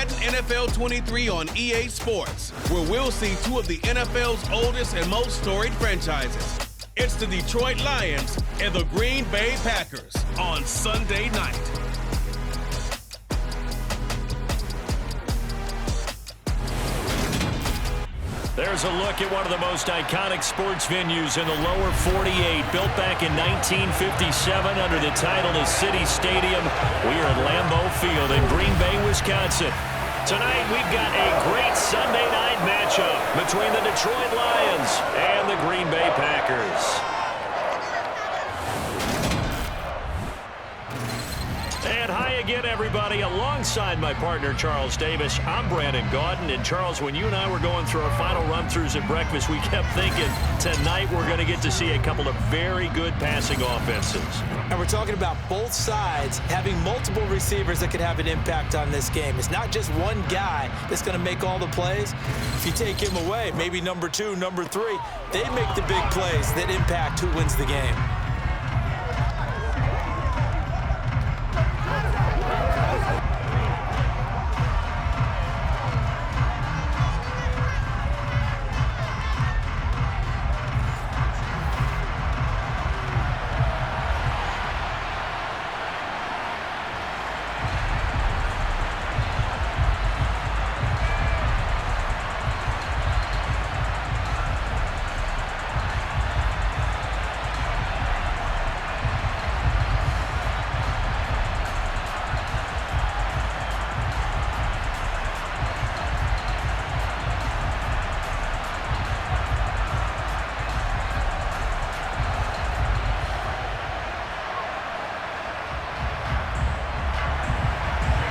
Madden NFL 23 on EA Sports, where we'll see two of the NFL's oldest and most storied franchises. It's the Detroit Lions and the Green Bay Packers on Sunday night. There's a look at one of the most iconic sports venues in the lower 48, built back in 1957 under the title of City Stadium. We are at Lambeau Field in Green Bay, Wisconsin. Tonight, we've got a great Sunday night matchup between the Detroit Lions and the Green Bay Packers. And hi again, everybody. Alongside my partner, Charles Davis, I'm Brandon Gaudin. And, Charles, when you and I were going through our final run-throughs at breakfast, we kept thinking tonight we're going to get to see a couple of very good passing offenses. And we're talking about both sides having multiple receivers that could have an impact on this game. It's not just one guy that's going to make all the plays. If you take him away, maybe number 2, number 3, they make the big plays that impact who wins the game.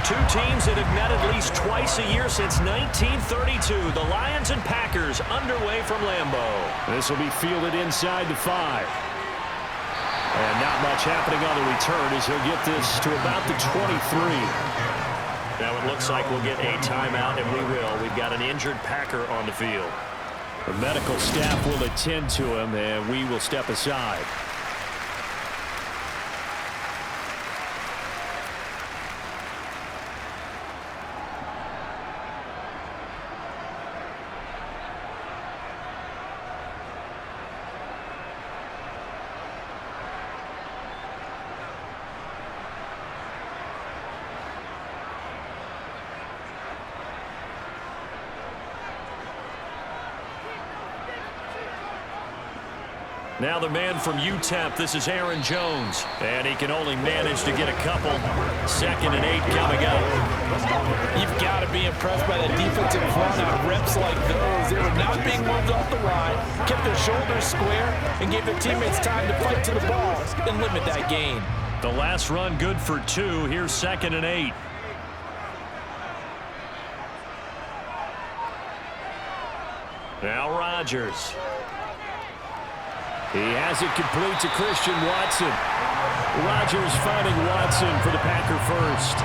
Two teams that have met at least twice a year since 1932. The Lions and Packers underway from Lambeau. This will be fielded inside the 5. And not much happening on the return as he'll get this to about the 23. Now it looks like we'll get a timeout, and we will. We've got an injured Packer on the field. The medical staff will attend to him, and we will step aside. Now the man from UTEP, this is Aaron Jones. And he can only manage to get a couple. 2nd and 8 coming up. You've got to be impressed by the defensive front on reps like those. They were not being moved off the line, kept their shoulders square, and gave their teammates time to fight to the ball and limit that gain. The last run good for 2. Here's 2nd and 8. Now Rodgers. He has it complete to Christian Watson. Rodgers finding Watson for the Packer first.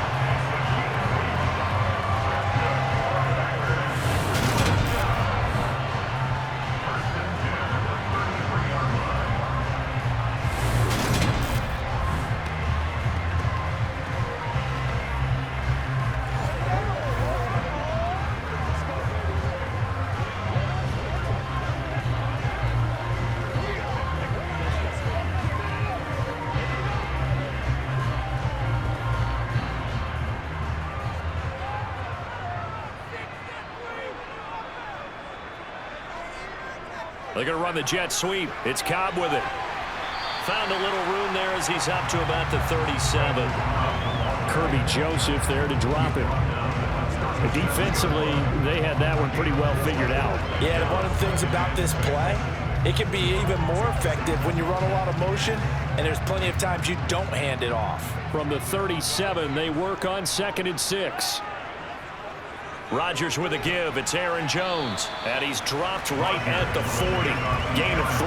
They're going to run the jet sweep. It's Cobb with it. Found a little room there as he's up to about the 37. Kirby Joseph there to drop it. Defensively, they had that one pretty well figured out. Yeah, and one of the things about this play, it can be even more effective when you run a lot of motion, and there's plenty of times you don't hand it off. From the 37, they work on 2nd and 6. Rodgers with a give. It's Aaron Jones. And he's dropped right at the 40. Gain of 3.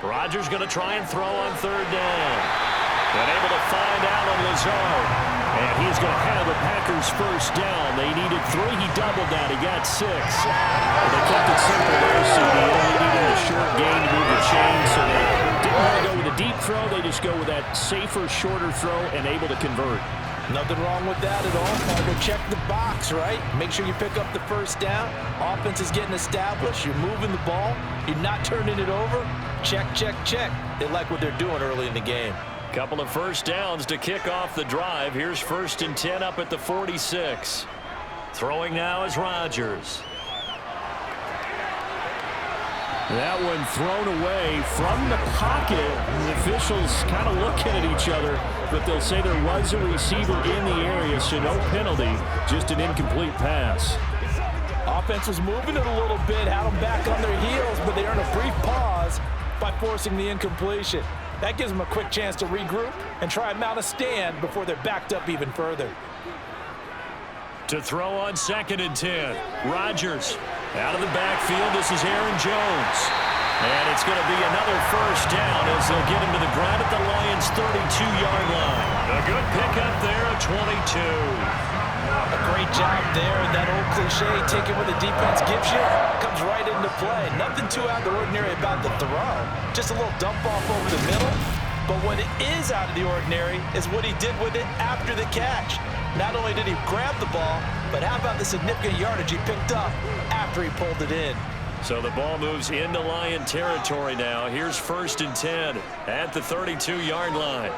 Rodgers going to try and throw on 3rd down. And able to find Alan Lazard. And he's going to have the Packers first down. They needed 3. He doubled that. He got 6. Well, they kept it simple there, CD. Only needed a short gain to move the chain, so they didn't want to go with a deep throw. They just go with that safer, shorter throw and able to convert. Nothing wrong with that at all, partner. Check the box, right? Make sure you pick up the first down. Offense is getting established. You're moving the ball. You're not turning it over. Check, check, check. They like what they're doing early in the game. Couple of first downs to kick off the drive. Here's 1st and 10 up at the 46. Throwing now is Rodgers. That one thrown away from the pocket. The officials kind of looking at each other, but they'll say there was a receiver in the area, so no penalty, just an incomplete pass. Offense was moving it a little bit, had them back on their heels, but they earned a brief pause by forcing the incompletion. That gives them a quick chance to regroup and try and mount a stand before they're backed up even further. To throw on 2nd and 10. Rodgers out of the backfield. This is Aaron Jones. And it's going to be another first down as they'll get him to the ground at the Lions' 32-yard line. A good pickup there at 22. A great job there. And that old cliche, taking what the defense gives you, comes right into play. Nothing too out of the ordinary about the throw. Just a little dump off over the middle. But what it is out of the ordinary is what he did with it after the catch. Not only did he grab the ball, but how about the significant yardage he picked up after he pulled it in? So the ball moves into Lion territory now. Here's 1st and 10 at the 32-yard line.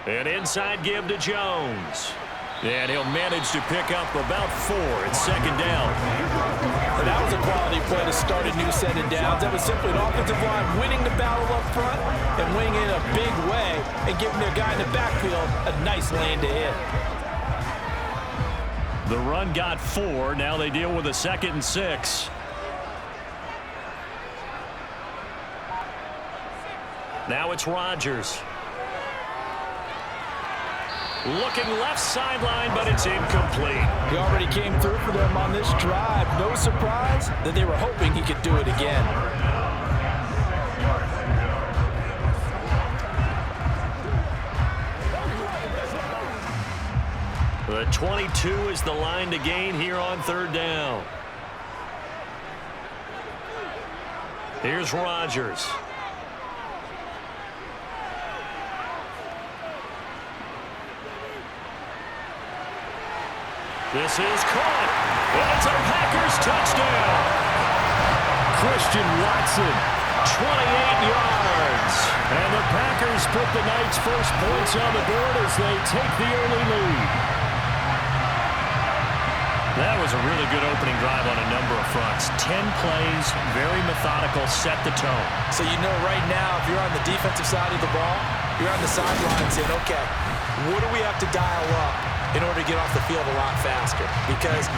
An inside give to Jones. And he'll manage to pick up about 4 at 2nd down. And that was a quality play to start a new set of downs. That was simply an offensive line winning the battle up front and winning it in a big way and giving their guy in the backfield a nice lane to hit. The run got 4. Now they deal with a 2nd and 6. Now it's Rodgers. Looking left sideline, but it's incomplete. He already came through for them on this drive. No surprise that they were hoping he could do it again. The 22 is the line to gain here on 3rd down. Here's Rodgers. This is caught. It's a Packers touchdown. Christian Watson, 28 yards. And the Packers put the night's first points on the board as they take the early lead. That was a really good opening drive on a number of fronts. 10 plays, very methodical, set the tone. So you know right now, if you're on the defensive side of the ball, you're on the sideline saying, okay, what do we have to dial up in order to get off the field a lot faster? Because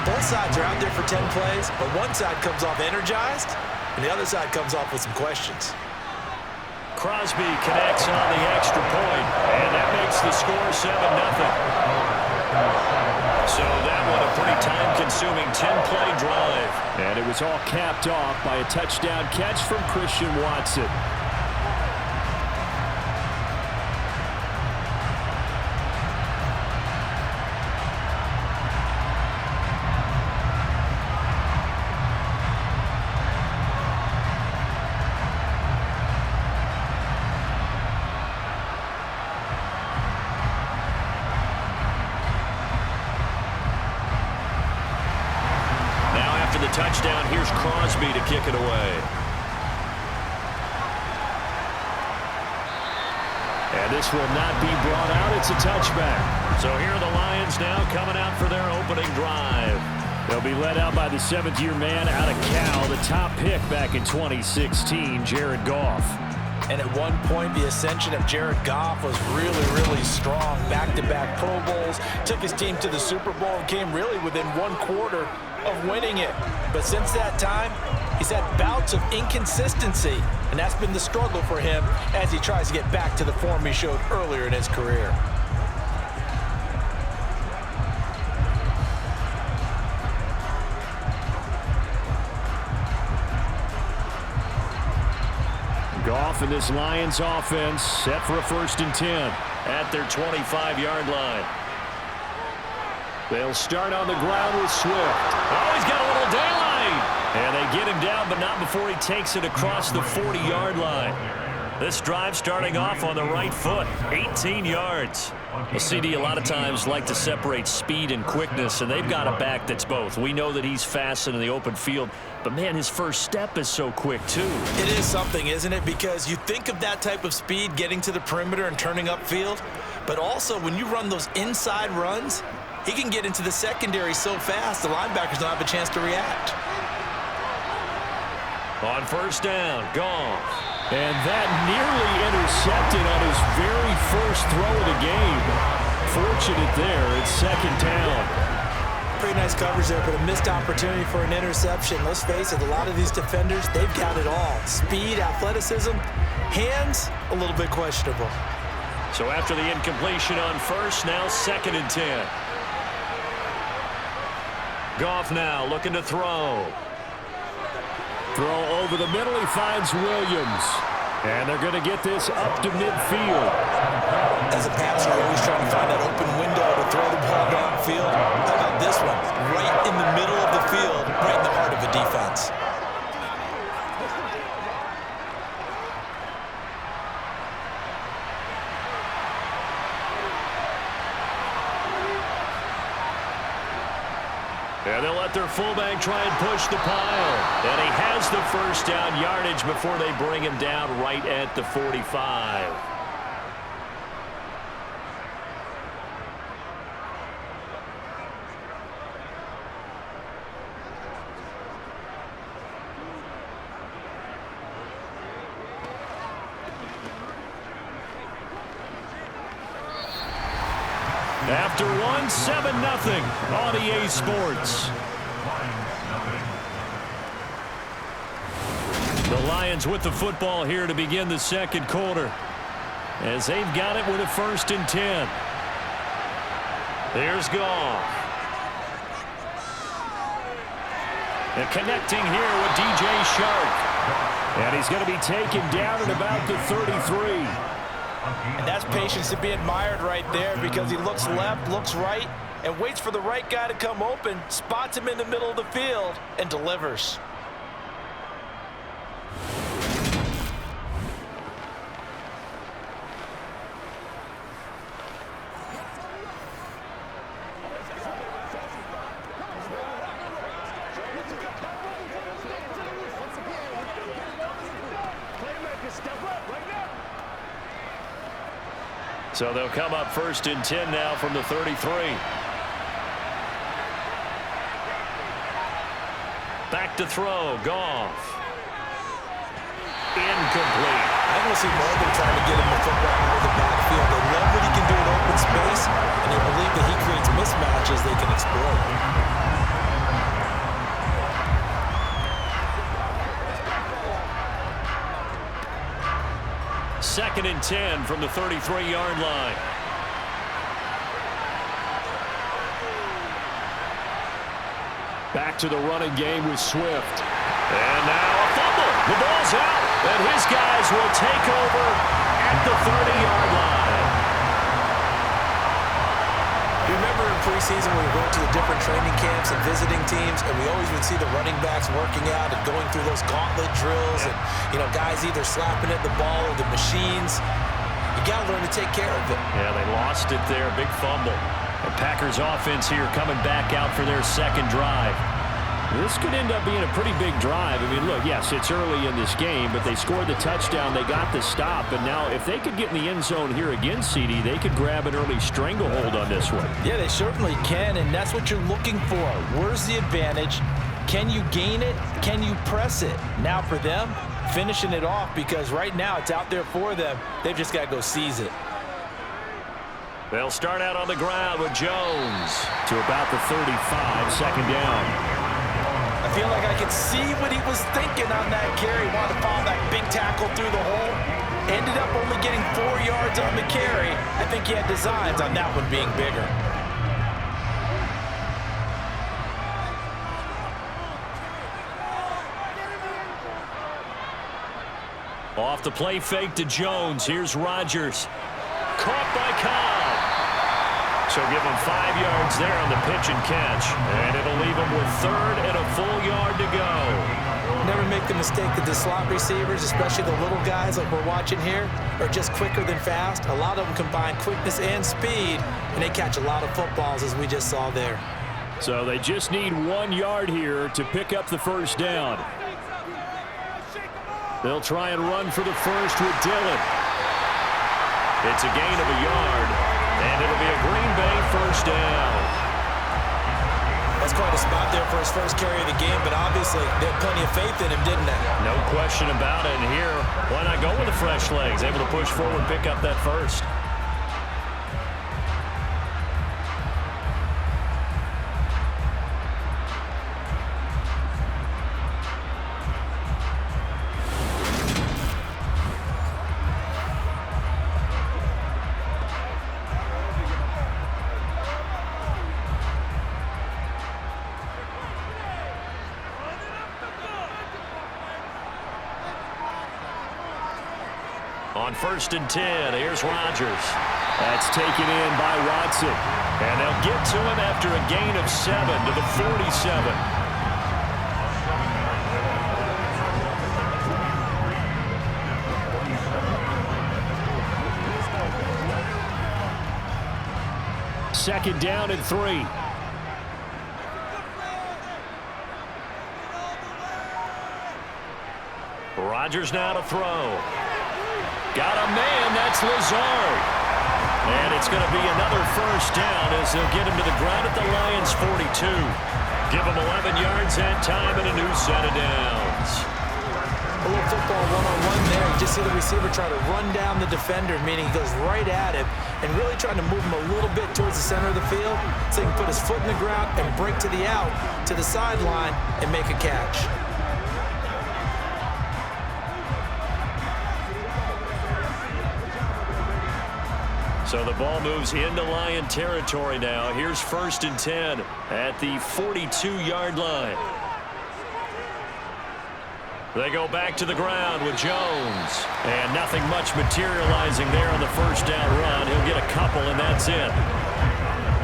both sides are out there for 10 plays, but one side comes off energized, and the other side comes off with some questions. Crosby connects on the extra point, and that makes the score 7-0. So that one a pretty time-consuming 10-play drive. And it was all capped off by a touchdown catch from Christian Watson. Touchdown, here's Crosby to kick it away. And this will not be brought out. It's a touchback. So here are the Lions now coming out for their opening drive. They'll be led out by the 7th-year man out of Cal, the top pick back in 2016, Jared Goff. And at one point, the ascension of Jared Goff was really, really strong. Back-to-back Pro Bowls, took his team to the Super Bowl and came really within 1 quarter of winning it. But since that time, he's had bouts of inconsistency, and that's been the struggle for him as he tries to get back to the form he showed earlier in his career. Goff off, and this Lions offense set for a 1st and 10 at their 25-yard line. They'll start on the ground with Swift. Oh, he's got a little daylight. And they get him down, but not before he takes it across the 40-yard line. This drive starting off on the right foot, 18 yards. Well, CD a lot of times like to separate speed and quickness, and they've got a back that's both. We know that he's fast in the open field, but, man, his first step is so quick, too. It is something, isn't it? Because you think of that type of speed getting to the perimeter and turning upfield, but also when you run those inside runs, he can get into the secondary so fast the linebackers don't have a chance to react. On 1st down, Goff. And that nearly intercepted on his very first throw of the game. Fortunate there, it's 2nd down. Pretty nice coverage there, but a missed opportunity for an interception. Let's face it, a lot of these defenders, they've got it all. Speed, athleticism, hands, a little bit questionable. So after the incompletion on 1st, now 2nd and 10. Goff now looking to throw. Throw over the middle, he finds Williams. And they're going to get this up to midfield. As a passer, you're always trying to find that open window to throw the ball downfield. How about this one? Right in the middle of the field, right in the heart of a defense. And they'll let their fullback try and push the pile. And he has the 1st down yardage before they bring him down right at the 45. After one, 7-0 on EA Sports. The Lions with the football here to begin the 2nd quarter, as they've got it with a 1st and 10. There's Goff. And connecting here with DJ Shark. And he's going to be taken down at about the 33. And that's patience to be admired right there, because he looks left, looks right, and waits for the right guy to come open, spots him in the middle of the field, and delivers. So they'll come up 1st and 10 now from the 33. Back to throw, Goff. Incomplete. I don't see more than trying to get him the football out of the backfield. They love what he can do in open space, and they believe that he creates mismatches they can exploit. 2nd and 10 from the 33-yard line. Back to the running game with Swift. And now a fumble. The ball's out, and his guys will take over at the 30-yard line. Remember in preseason we were going to the different training camps and visiting teams, and we always would see the running backs working out and going through those gauntlet drills, and guys either slapping at the ball or the machines. You got to learn to take care of it. Yeah, they lost it there. Big fumble. The Packers offense here coming back out for their 2nd drive. This could end up being a pretty big drive. I mean, look, yes, it's early in this game, but they scored the touchdown. They got the stop, and now if they could get in the end zone here again, CD, they could grab an early stranglehold on this one. Yeah, they certainly can, and that's what you're looking for. Where's the advantage? Can you gain it? Can you press it? Now for them, finishing it off, because right now it's out there for them. They've just got to go seize it. They'll start out on the ground with Jones to about the 35, 2nd down. I feel like I could see what he was thinking on that carry. Wanted to follow that big tackle through the hole. Ended up only getting 4 yards on the carry. I think he had designs on that one being bigger. Off the play fake to Jones. Here's Rodgers. Caught by Cobb. So give him 5 yards there on the pitch and catch. And it'll leave him with 3rd and a full yard to go. Never make the mistake that the slot receivers, especially the little guys like we're watching here, are just quicker than fast. A lot of them combine quickness and speed, and they catch a lot of footballs, as we just saw there. So they just need 1 yard here to pick up the first down. They'll try and run for the first with Dillon. It's a gain of a yard, and it'll be a Green Bay first down. That's quite a spot there for his first carry of the game, but obviously they had plenty of faith in him, didn't they? No question about it. And here, why not go with the fresh legs? Able to push forward, pick up that first. On 1st and 10, here's Rodgers. That's taken in by Watson. And they'll get to him after a gain of 7 to the 47. Second down and 3. Rodgers now to throw. Got a man, that's Lazard. And it's going to be another first down as they'll get him to the ground at the Lions' 42. Give him 11 yards that time and a new set of downs. A little football one-on-one there. You just see the receiver try to run down the defender, meaning he goes right at him and really trying to move him a little bit towards the center of the field so he can put his foot in the ground and break to the out, to the sideline, and make a catch. So the ball moves into Lion territory now. Here's 1st and 10 at the 42-yard line. They go back to the ground with Jones. And nothing much materializing there on the first down run. He'll get a couple, and that's it.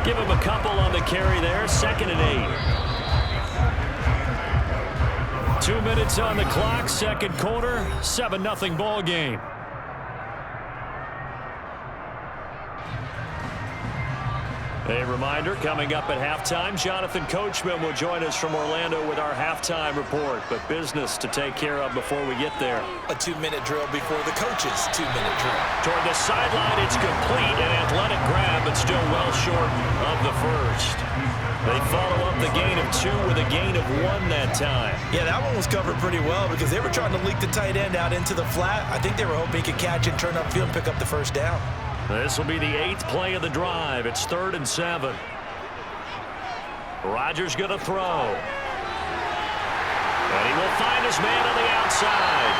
Give him a couple on the carry there. 2nd and 8. 2 minutes on the clock. Second quarter. 7-0 ball game. A reminder, coming up at halftime, Jonathan Coachman will join us from Orlando with our halftime report. But business to take care of before we get there. A 2-minute drill before the coach's 2-minute drill. Toward the sideline, it's complete. An athletic grab, but still well short of the first. They follow up the gain of 2 with a gain of 1 that time. Yeah, that one was covered pretty well because they were trying to leak the tight end out into the flat. I think they were hoping he could catch it, turn upfield, and pick up the first down. This will be the 8th play of the drive. It's 3rd and 7. Rodgers going to throw. And he will find his man on the outside.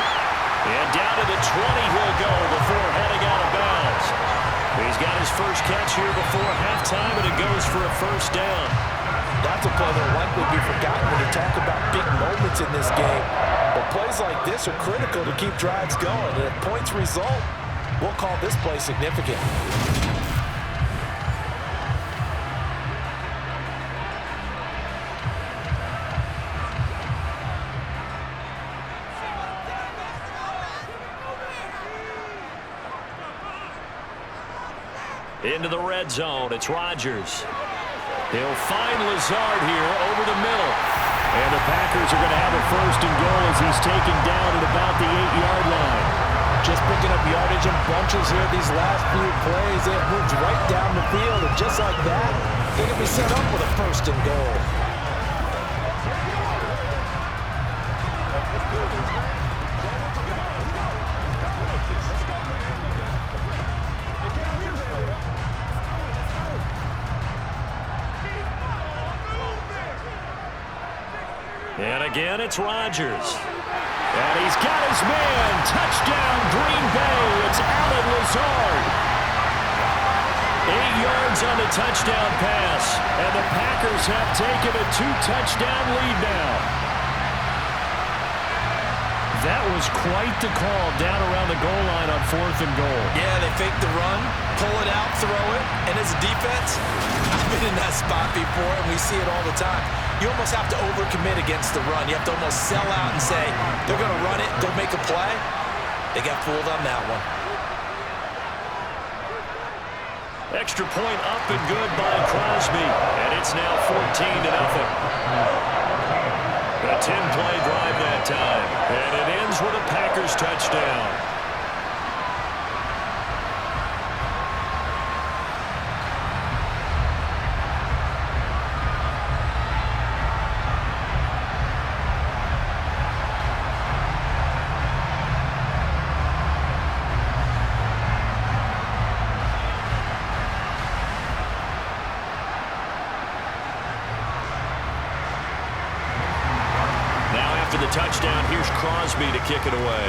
And down to the 20 he'll go before heading out of bounds. He's got his first catch here before halftime, and it goes for a first down. That's a play that will likely be forgotten when you talk about big moments in this game. But plays like this are critical to keep drives going. And if points result, we'll call this play significant. Into the red zone, it's Rodgers. He'll find Lazard here over the middle. And the Packers are going to have a first and goal as he's taken down at about the 8-yard line. Just picking up yardage in bunches here these last few plays. It moves right down the field, and just like that, they can be set up with a first and goal. And again, it's Rodgers. And he's got his man. Touchdown, Green Bay. It's Allen Lazard. 8 yards on the touchdown pass. And the Packers have taken a 2-touchdown lead now. That was quite the call down around the goal line on 4th and goal. Yeah, they fake the run, pull it out, throw it, and as a defense, I've been in that spot before, and we see it all the time. You almost have to overcommit against the run. You have to almost sell out and say, they're going to run it, go make a play. They got fooled on that one. Extra point up and good by Crosby, and it's now 14-0. A 10-play drive that time, and it ends with a Packers touchdown. The touchdown, here's Crosby to kick it away.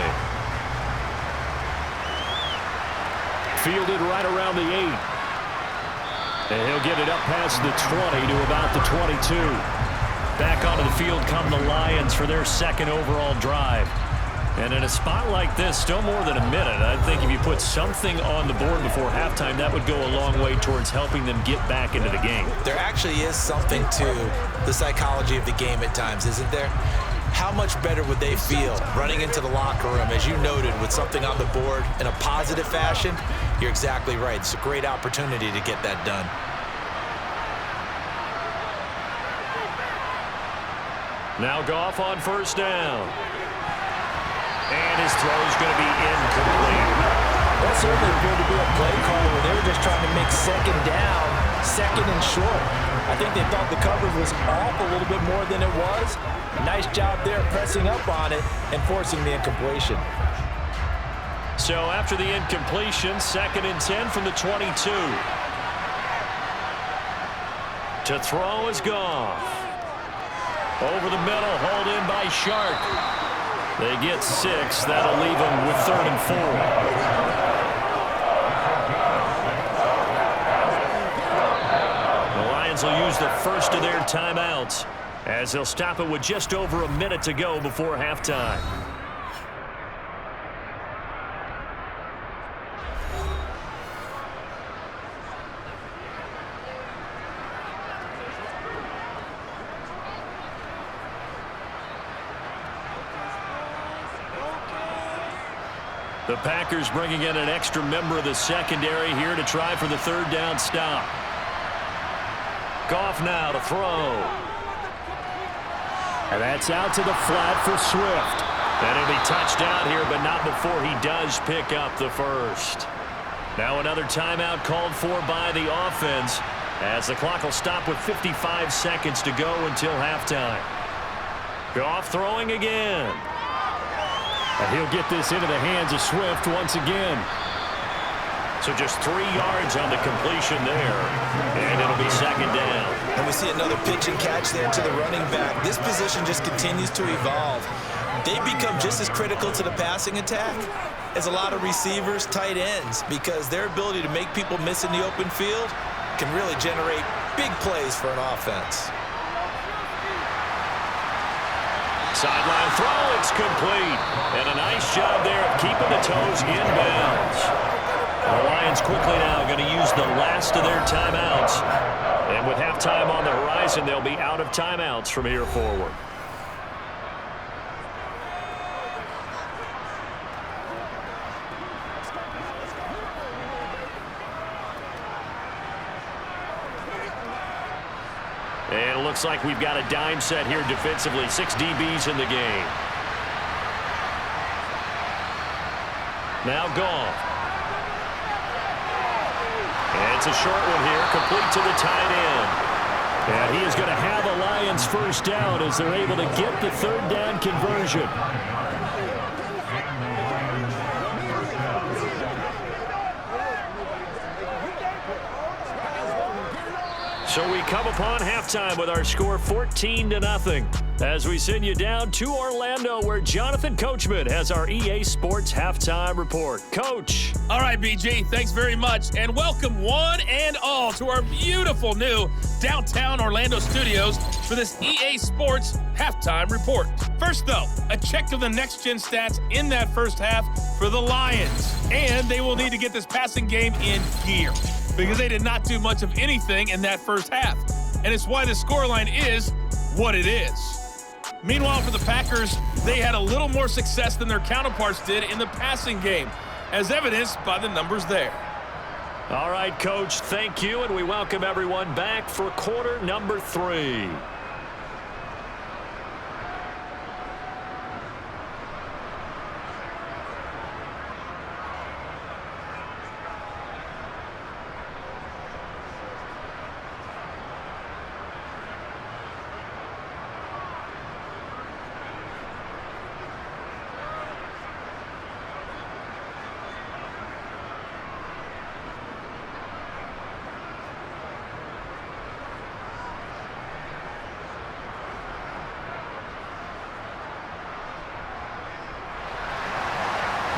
Fielded right around the 8. And he'll get it up past the 20 to about the 22. Back onto the field come the Lions for their second overall drive. And in a spot like this, still more than a minute, I think if you put something on the board before halftime, that would go a long way towards helping them get back into the game. There actually is something to the psychology of the game at times, isn't there? How much better would they feel running into the locker room, as you noted, with something on the board in a positive fashion? You're exactly right. It's a great opportunity to get that done. Now Goff on first down. And his throw is going to be incomplete. That certainly appeared to be a play call where they were just trying to make second down, second and short. I think they thought the coverage was off a little bit more than it was. Nice job there pressing up on it and forcing the incompletion. So after the incompletion, 2nd and 10 from the 22. To throw is Goff. Over the middle, hauled in by Shark. They get 6. That'll leave them with 3rd and 4. Will use the first of their timeouts as they'll stop it with just over a minute to go before halftime. The Packers bringing in an extra member of the secondary here to try for the 3rd down stop. Goff now to throw. And that's out to the flat for Swift. And he'll be touched out here, but not before he does pick up the first. Now another timeout called for by the offense as the clock will stop with 55 seconds to go until halftime. Goff throwing again. And he'll get this into the hands of Swift once again. So just 3 yards on the completion there. And it'll be 2nd down. And we see another pitch and catch there to the running back. This position just continues to evolve. They become just as critical to the passing attack as a lot of receivers, tight ends, because their ability to make people miss in the open field can really generate big plays for an offense. Sideline throw, it's complete. And a nice job there of keeping the toes inbounds. The Lions quickly now going to use the last of their timeouts. And with halftime on the horizon, they'll be out of timeouts from here forward. And it looks like we've got a dime set here defensively. 6 DBs in the game. Now Goff. And it's a short one here, complete to the tight end. And he is going to have the Lions first down as they're able to get the 3rd down conversion. So we come upon halftime with our score 14-0 as we send you down to Orlando where Jonathan Coachman has our EA Sports halftime report. Coach. All right, BG, thanks very much. And welcome one and all to our beautiful new downtown Orlando studios for this EA Sports halftime report. First, though, a check of the next-gen stats in that first half for the Lions. And they will need to get this passing game in gear, because they did not do much of anything in that first half. And it's why the scoreline is what it is. Meanwhile, for the Packers, they had a little more success than their counterparts did in the passing game, as evidenced by the numbers there. All right, Coach, thank you, and we welcome everyone back for quarter number 3.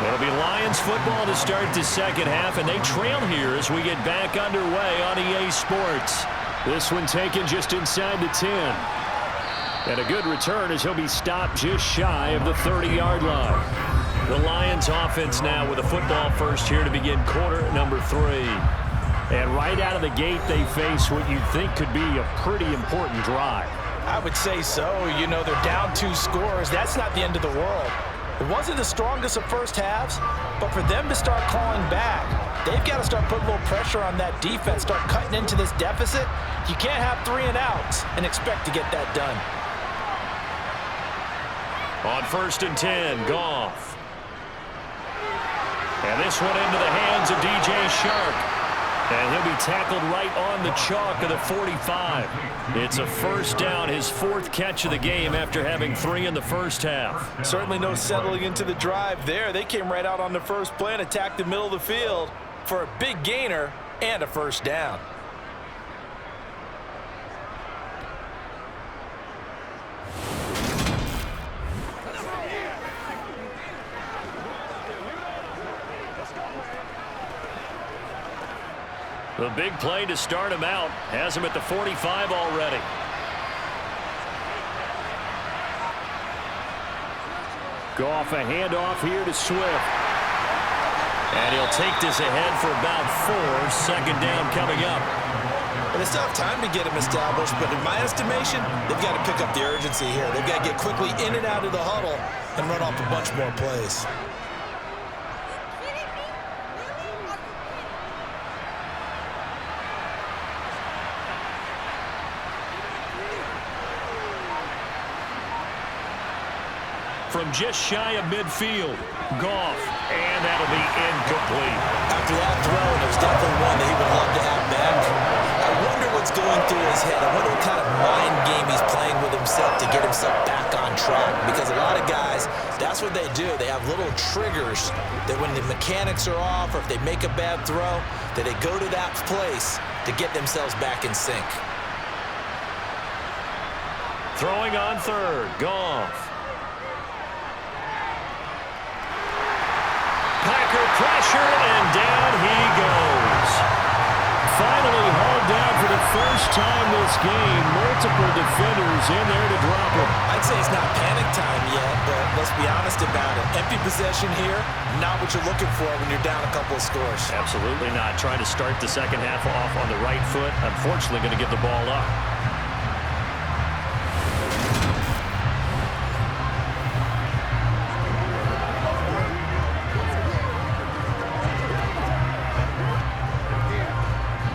It'll be Lions football to start the second half, and they trail here as we get back underway on EA Sports. This one taken just inside the 10. And a good return as he'll be stopped just shy of the 30-yard line. The Lions offense now with a football first here to begin quarter number 3. And right out of the gate, they face what you'd think could be a pretty important drive. I would say so. You know, they're down 2 scores. That's not the end of the world. It wasn't the strongest of first halves, but for them to start calling back, they've got to start putting a little pressure on that defense, start cutting into this deficit. You can't have 3 and outs and expect to get that done. On 1st and 10, Goff. And this one into the hands of DJ Shark. And he'll be tackled right on the chalk of the 45. It's a first down, his 4th catch of the game after having 3 in the first half. Certainly no settling into the drive there. They came right out on the first play and attacked the middle of the field for a big gainer and a first down. The big play to start him out has him at the 45 already. Goff a handoff here to Swift. And he'll take this ahead for about 4. Second down coming up. And it's not time to get him established, but in my estimation, they've got to pick up the urgency here. They've got to get quickly in and out of the huddle and run off a bunch more plays. From just shy of midfield, Goff, and that'll be incomplete. After that throw, it was definitely one that he would love to have back. I wonder what's going through his head. I wonder what kind of mind game he's playing with himself to get himself back on track. Because a lot of guys, that's what they do. They have little triggers that when the mechanics are off or if they make a bad throw, that they go to that place to get themselves back in sync. Throwing on 3rd, Goff. Packer pressure, and down he goes. Finally hauled down for the first time this game. Multiple defenders in there to drop him. I'd say it's not panic time yet, but let's be honest about it. Empty possession here, not what you're looking for when you're down a couple of scores. Absolutely not. Trying to start the second half off on the right foot. Unfortunately, going to give the ball up.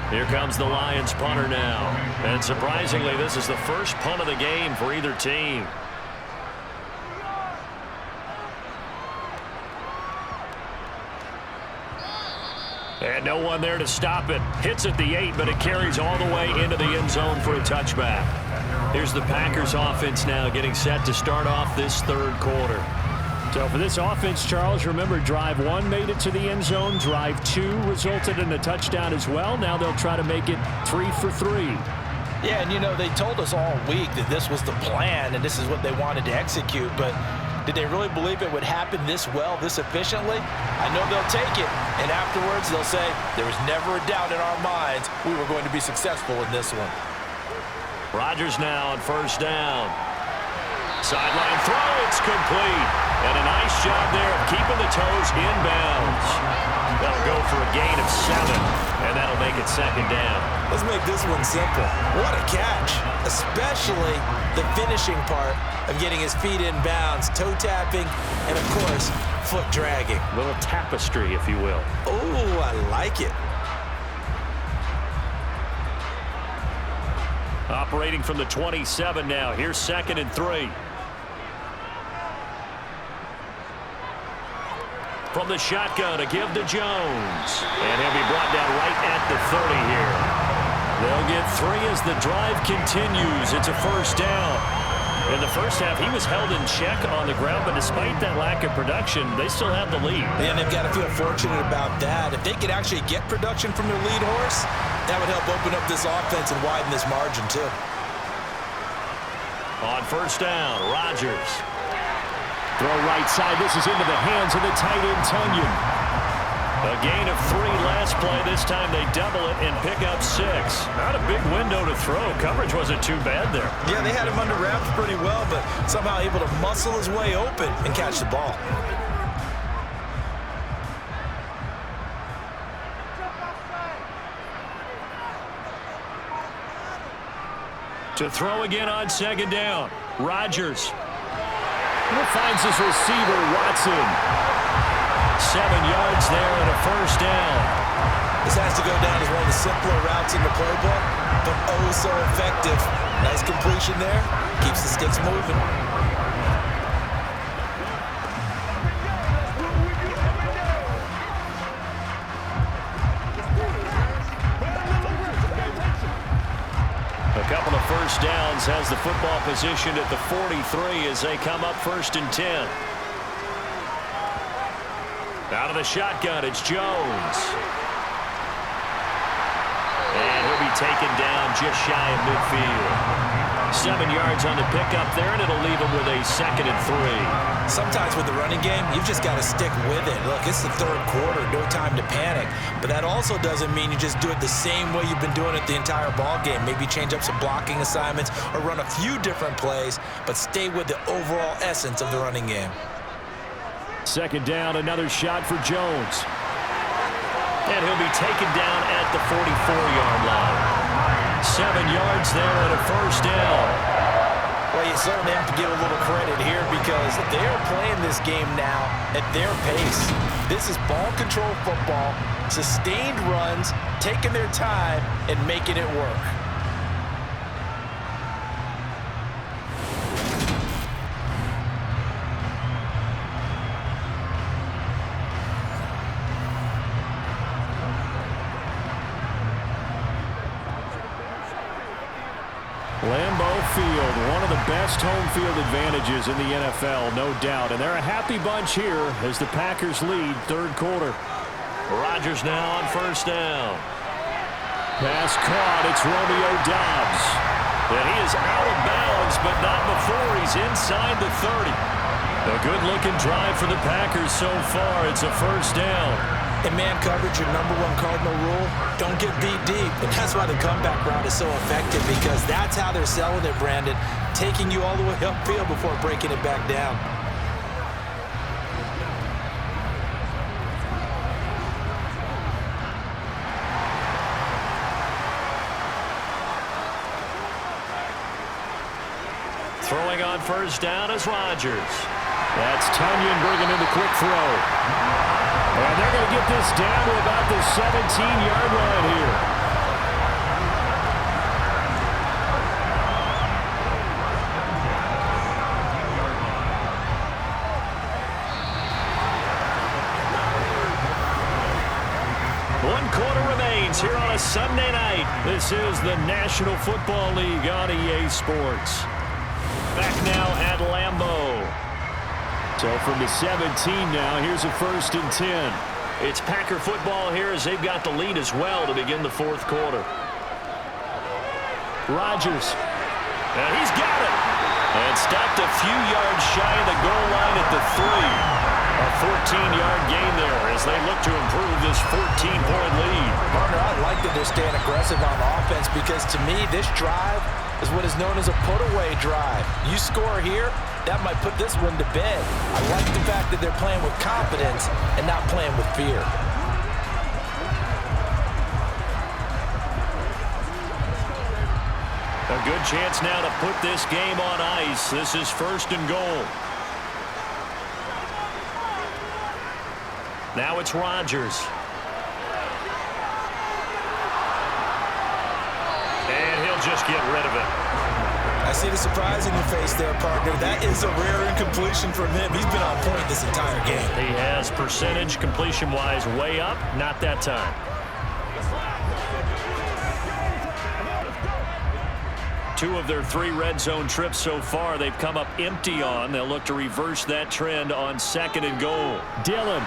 Here comes the Lions punter now. And surprisingly, this is the first punt of the game for either team. And no one there to stop it. Hits at the 8, but it carries all the way into the end zone for a touchback. Here's the Packers offense now getting set to start off this 3rd quarter. So for this offense, Charles, remember drive 1 made it to the end zone. Drive 2 resulted in a touchdown as well. Now they'll try to make it 3 for 3. Yeah, and they told us all week that this was the plan and this is what they wanted to execute, but did they really believe it would happen this well, this efficiently? I know they'll take it, and afterwards they'll say, there was never a doubt in our minds we were going to be successful in this one. Rodgers now on first down. Sideline throw, it's complete. And a nice job there of keeping the toes inbounds. That'll go for a gain of 7, and that'll make it second down. Let's make this one simple. What a catch, especially the finishing part of getting his feet in bounds, toe tapping, and of course, foot dragging. A little tapestry, if you will. Oh, I like it. Operating from the 27 now. Here's 2nd and 3. From the shotgun to give to Jones. And he'll be brought down right at the 30 here. They'll get 3 as the drive continues. It's a first down. In the first half, he was held in check on the ground, but despite that lack of production, they still have the lead. And they've got to feel fortunate about that. If they could actually get production from their lead horse, that would help open up this offense and widen this margin, too. On first down, Rodgers. Throw right side. This is into the hands of the tight end, Tunyon. A gain of 3 last play. This time they double it and pick up 6. Not a big window to throw. Coverage wasn't too bad there. Yeah, they had him under wraps pretty well, but somehow able to muscle his way open and catch the ball. To throw again on second down. Rodgers. Finds his receiver, Watson. 7 yards there and a first down. This has to go down as one of the simpler routes in the playbook, but oh so effective. Nice completion there. Keeps the sticks moving. A couple of first downs, has the football positioned at the 43 as they come up 1st and 10. Out of the shotgun, it's Jones. And he'll be taken down just shy of midfield. 7 yards on the pickup there, and it'll leave him with a 2nd and 3. Sometimes with the running game, you've just got to stick with it. Look, it's the 3rd quarter, no time to panic. But that also doesn't mean you just do it the same way you've been doing it the entire ball game. Maybe change up some blocking assignments or run a few different plays, but stay with the overall essence of the running game. 2nd down, another shot for Jones. And he'll be taken down at the 44-yard line. 7 yards there and a first down. Well, you certainly have to give a little credit here because they're playing this game now at their pace. This is ball control football, sustained runs, taking their time, and making it work. Lambeau Field, one of the best home field advantages in the NFL, no doubt. And they're a happy bunch here as the Packers lead 3rd quarter. Rodgers now on first down. Pass caught. It's Romeo Doubs. And he is out of bounds, but not before he's inside the 30. A good-looking drive for the Packers so far. It's a first down. In man coverage, your #1 cardinal rule, don't get beat deep. And that's why the comeback route is so effective, because that's how they're selling it, Brandon. Taking you all the way upfield before breaking it back down. Throwing on first down is Rodgers. That's Tunyon bringing in the quick throw. And they're going to get this down to about the 17-yard line here. One quarter remains here on a Sunday night. This is the National Football League on EA Sports. Back now at Lambeau. So from the 17 now, here's a 1st and 10. It's Packer football here as they've got the lead as well to begin the 4th quarter. Rodgers. And he's got it. And stopped a few yards shy of the goal line at the 3. A 14-yard gain there as they look to improve this 14-point lead. Partner, I like that they're staying aggressive on offense because to me, this drive is what is known as a put-away drive. You score here, that might put this one to bed. I like the fact that they're playing with confidence and not playing with fear. A good chance now to put this game on ice. This is 1st and goal. Now it's Rodgers. And he'll just get rid of it. I see the surprise in your face there, partner. That is a rare incompletion from him. He's been on point this entire game. He has percentage completion-wise way up. Not that time. Two of their 3 red zone trips so far they've come up empty on. They'll look to reverse that trend on 2nd and goal. Dillon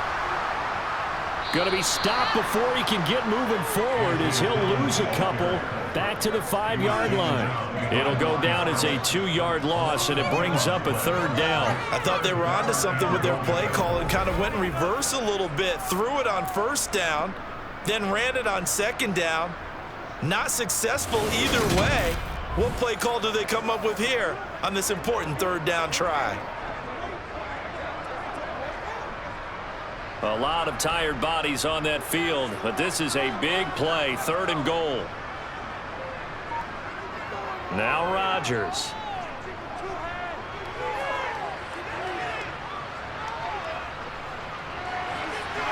going to be stopped before he can get moving forward as he'll lose a couple back to the 5-yard line. It'll go down as a 2-yard loss, and it brings up a 3rd down. I thought they were onto something with their play call and kind of went in reverse a little bit. Threw it on 1st down, then ran it on 2nd down. Not successful either way. What play call do they come up with here on this important 3rd down try? A lot of tired bodies on that field, but this is a big play, 3rd and goal. Now Rodgers.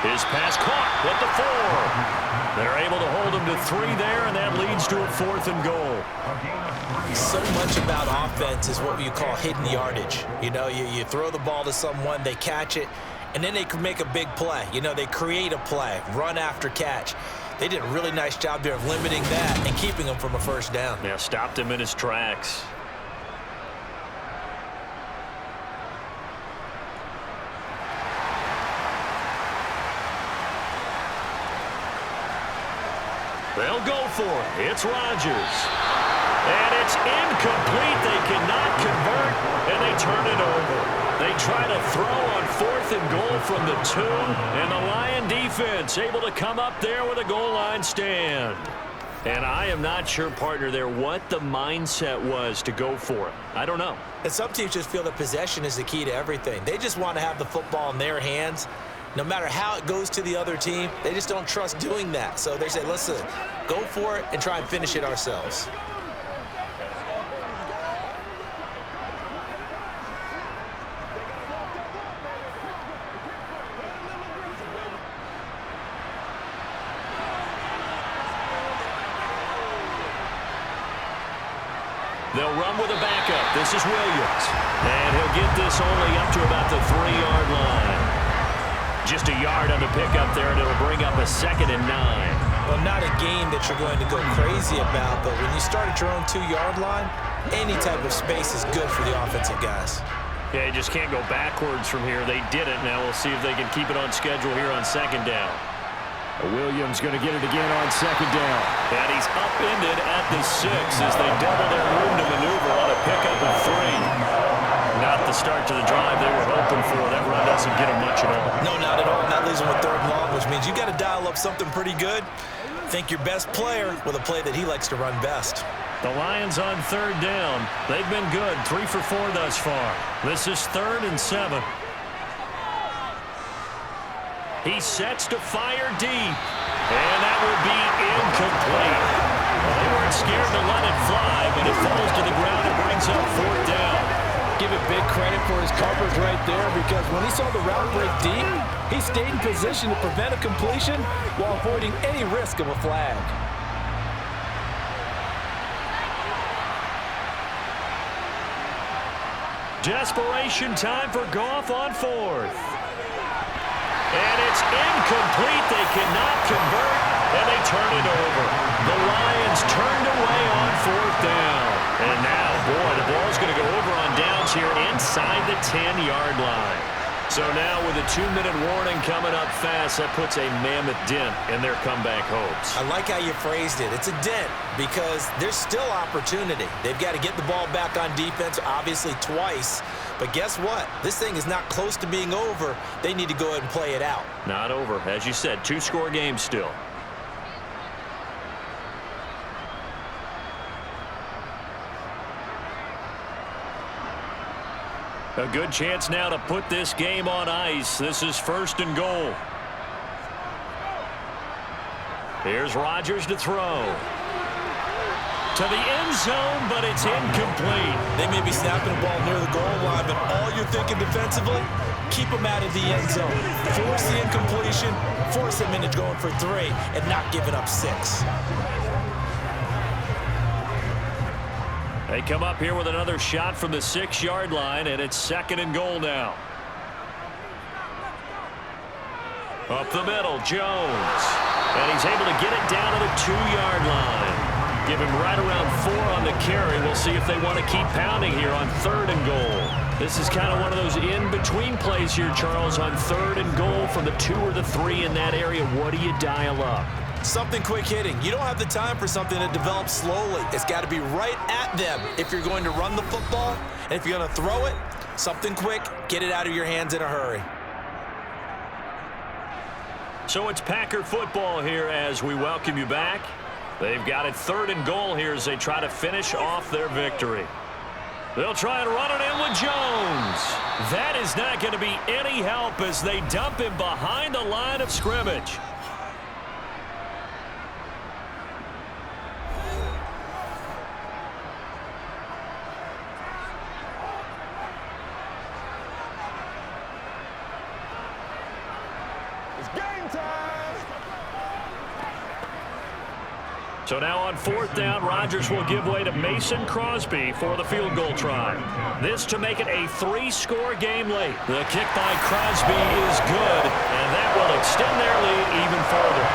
His pass caught at the 4. They're able to hold him to 3 there, and that leads to a 4th and goal. So much about offense is what you call hidden yardage. You know, you throw the ball to someone, they catch it, and then they can make a big play. You know, they create a play, run after catch. They did a really nice job there of limiting that and keeping him from a 1st down. Yeah, stopped him in his tracks. They'll go for it. It's Rodgers. And it's incomplete. They cannot convert, and they turn it over. They try to throw on 4th and goal from the 2, and the Lion defense able to come up there with a goal line stand. And I am not sure, partner, there what the mindset was to go for it. I don't know. And some teams just feel that possession is the key to everything. They just want to have the football in their hands. No matter how it goes to the other team, they just don't trust doing that. So they say, listen, go for it and try and finish it ourselves. They'll run with a backup. This is Williams. And he'll get this only up to about the 3-yard line. Just a yard on the pickup there, and it'll bring up a 2nd and 9. Well, not a game that you're going to go crazy about, but when you start at your own 2-yard line, any type of space is good for the offensive guys. Yeah, you just can't go backwards from here. They did it. Now we'll see if they can keep it on schedule here on 2nd down. Williams going to get it again on 2nd down. And he's upended at the 6 as they double their room to maneuver on a pickup of 3. Not the start to the drive they were hoping for. That run doesn't get them much at all. No, not at all. That leaves them with 3rd and long, which means you got to dial up something pretty good. Think your best player with a play that he likes to run best. The Lions on 3rd down. They've been good. 3 for 4 thus far. This is 3rd and 7. He sets to fire deep. And that will be incomplete. Well, they weren't scared to let it fly, but it falls to the ground and brings up 4th down. Give it big credit for his coverage right there, because when he saw the route break deep, he stayed in position to prevent a completion while avoiding any risk of a flag. Desperation time for Goff on 4th. And it's incomplete. They cannot convert, and they turn it over. The Lions turned away on 4th down. And now, boy, the ball's going to go over on downs here inside the 10-yard line. So now with a 2-minute warning coming up fast, that puts a mammoth dent in their comeback hopes. I like how you phrased it. It's a dent because there's still opportunity. They've got to get the ball back on defense, obviously twice. But guess what? This thing is not close to being over. They need to go ahead and play it out. Not over. As you said, 2-score game still. A good chance now to put this game on ice. This is 1st and goal. Here's Rodgers to throw. To the end zone, but it's incomplete. They may be snapping the ball near the goal line, but all you're thinking defensively, keep them out of the end zone. Force the incompletion, force them into going for 3, and not giving up 6. They come up here with another shot from the 6-yard line, and it's 2nd and goal now. Up the middle, Jones. And he's able to get it down to the 2-yard line. Give him right around 4 on the carry. We'll see if they want to keep pounding here on 3rd and goal. This is kind of one of those in-between plays here, Charles, on 3rd and goal from the 2 or the 3 in that area. What do you dial up? Something quick hitting. You don't have the time for something that develops slowly. It's got to be right at them if you're going to run the football. And if you're going to throw it, something quick, get it out of your hands in a hurry. So it's Packer football here as we welcome you back. They've got it 3rd and goal here as they try to finish off their victory. They'll try and run it in with Jones. That is not going to be any help as they dump him behind the line of scrimmage. So now on 4th down, Rodgers will give way to Mason Crosby for the field goal try. This to make it a 3-score game late. The kick by Crosby is good, and that will extend their lead even further.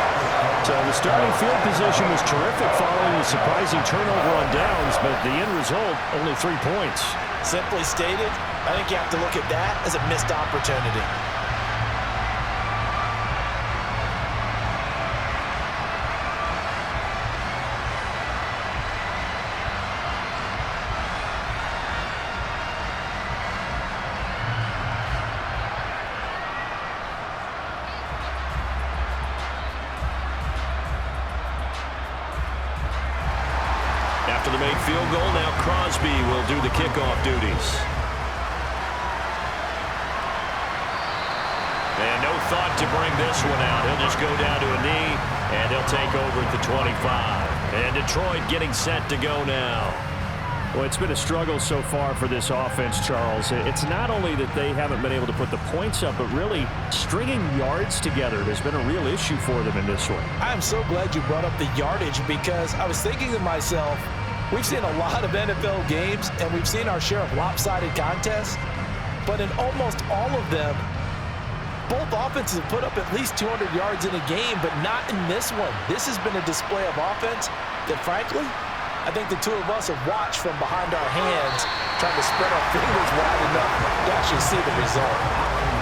So the starting field position was terrific following the surprising turnover on downs, but the end result, only 3 points. Simply stated, I think you have to look at that as a missed opportunity. After the made field goal, now Crosby will do the kickoff duties. And no thought to bring this one out. He'll just go down to a knee, and he'll take over at the 25. And Detroit getting set to go now. Well, it's been a struggle so far for this offense, Charles. It's not only that they haven't been able to put the points up, but really stringing yards together has been a real issue for them in this one. I'm so glad you brought up the yardage because I was thinking to myself, we've seen a lot of NFL games, and we've seen our share of lopsided contests, but in almost all of them, both offenses have put up at least 200 yards in a game, but not in this one. This has been a display of offense that, frankly, I think the two of us have watched from behind our hands, trying to spread our fingers wide enough to actually see the result.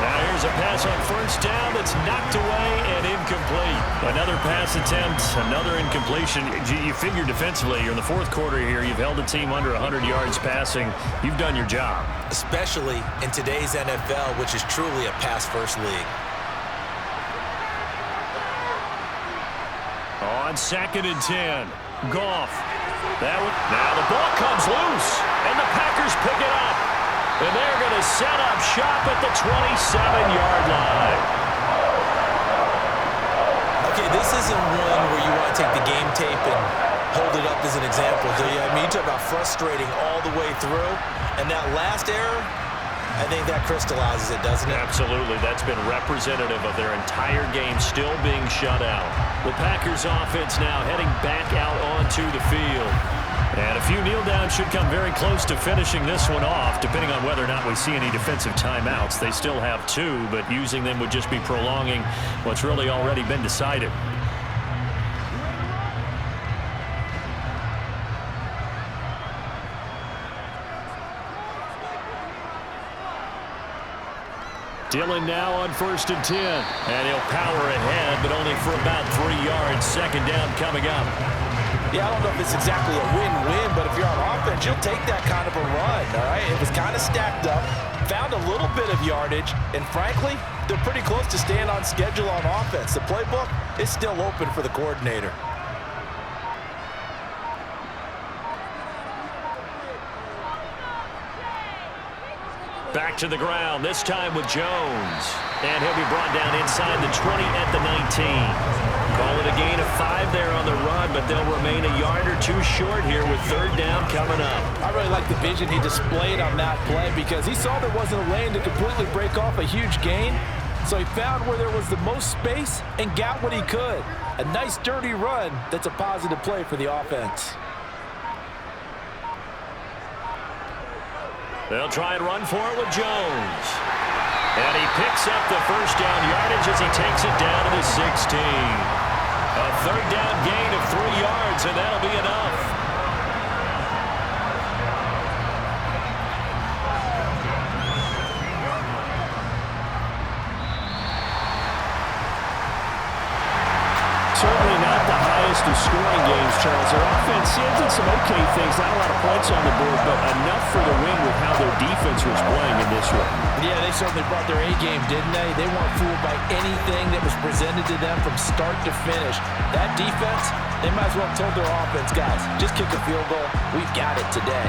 Now here's a pass on 1st down that's knocked away and incomplete. Another pass attempt, another incompletion. You figure defensively, you're in the 4th quarter here, you've held a team under 100 yards passing. You've done your job. Especially in today's NFL, which is truly a pass-first league. On 2nd and 10, Goff. Now the ball comes loose, and the Packers pick it up. And they're going to set up shop at the 27-yard line. Okay, this isn't one where you want to take the game tape and hold it up as an example, do you? I mean, you talk about frustrating all the way through, and that last error, I think that crystallizes it, doesn't it? Absolutely. That's been representative of their entire game still being shut out. The Packers offense now heading back out onto the field. And a few kneel downs should come very close to finishing this one off, depending on whether or not we see any defensive timeouts. They still have 2, but using them would just be prolonging what's really already been decided. Dillon now on 1st and 10. And he'll power ahead, but only for about 3 yards. Second down coming up. Yeah, I don't know if it's exactly a win-win, but if you're on offense, you'll take that kind of a run, all right? It was kind of stacked up, found a little bit of yardage, and frankly, they're pretty close to staying on schedule on offense. The playbook is still open for the coordinator. Back to the ground, this time with Jones. And he'll be brought down inside the 20 at the 19. Call it a gain of 5 there on the run, but they'll remain a yard or 2 short here with 3rd down coming up. I really like the vision he displayed on that play because he saw there wasn't a lane to completely break off a huge gain. So he found where there was the most space and got what he could. A nice dirty run that's a positive play for the offense. They'll try and run for it with Jones. And he picks up the 1st down yardage as he takes it down to the 16. A 3rd down gain of 3 yards, and that'll be enough. Certainly not the highest of scoring games, Charles. Their offense did some okay things, not a lot of points on the board, but enough for the win with how their defense was playing in this one. Yeah, they certainly brought their A-game, didn't they? They weren't fooled by anything that was presented to them from start to finish. That defense, they might as well have told their offense, guys, just kick a field goal. We've got it today.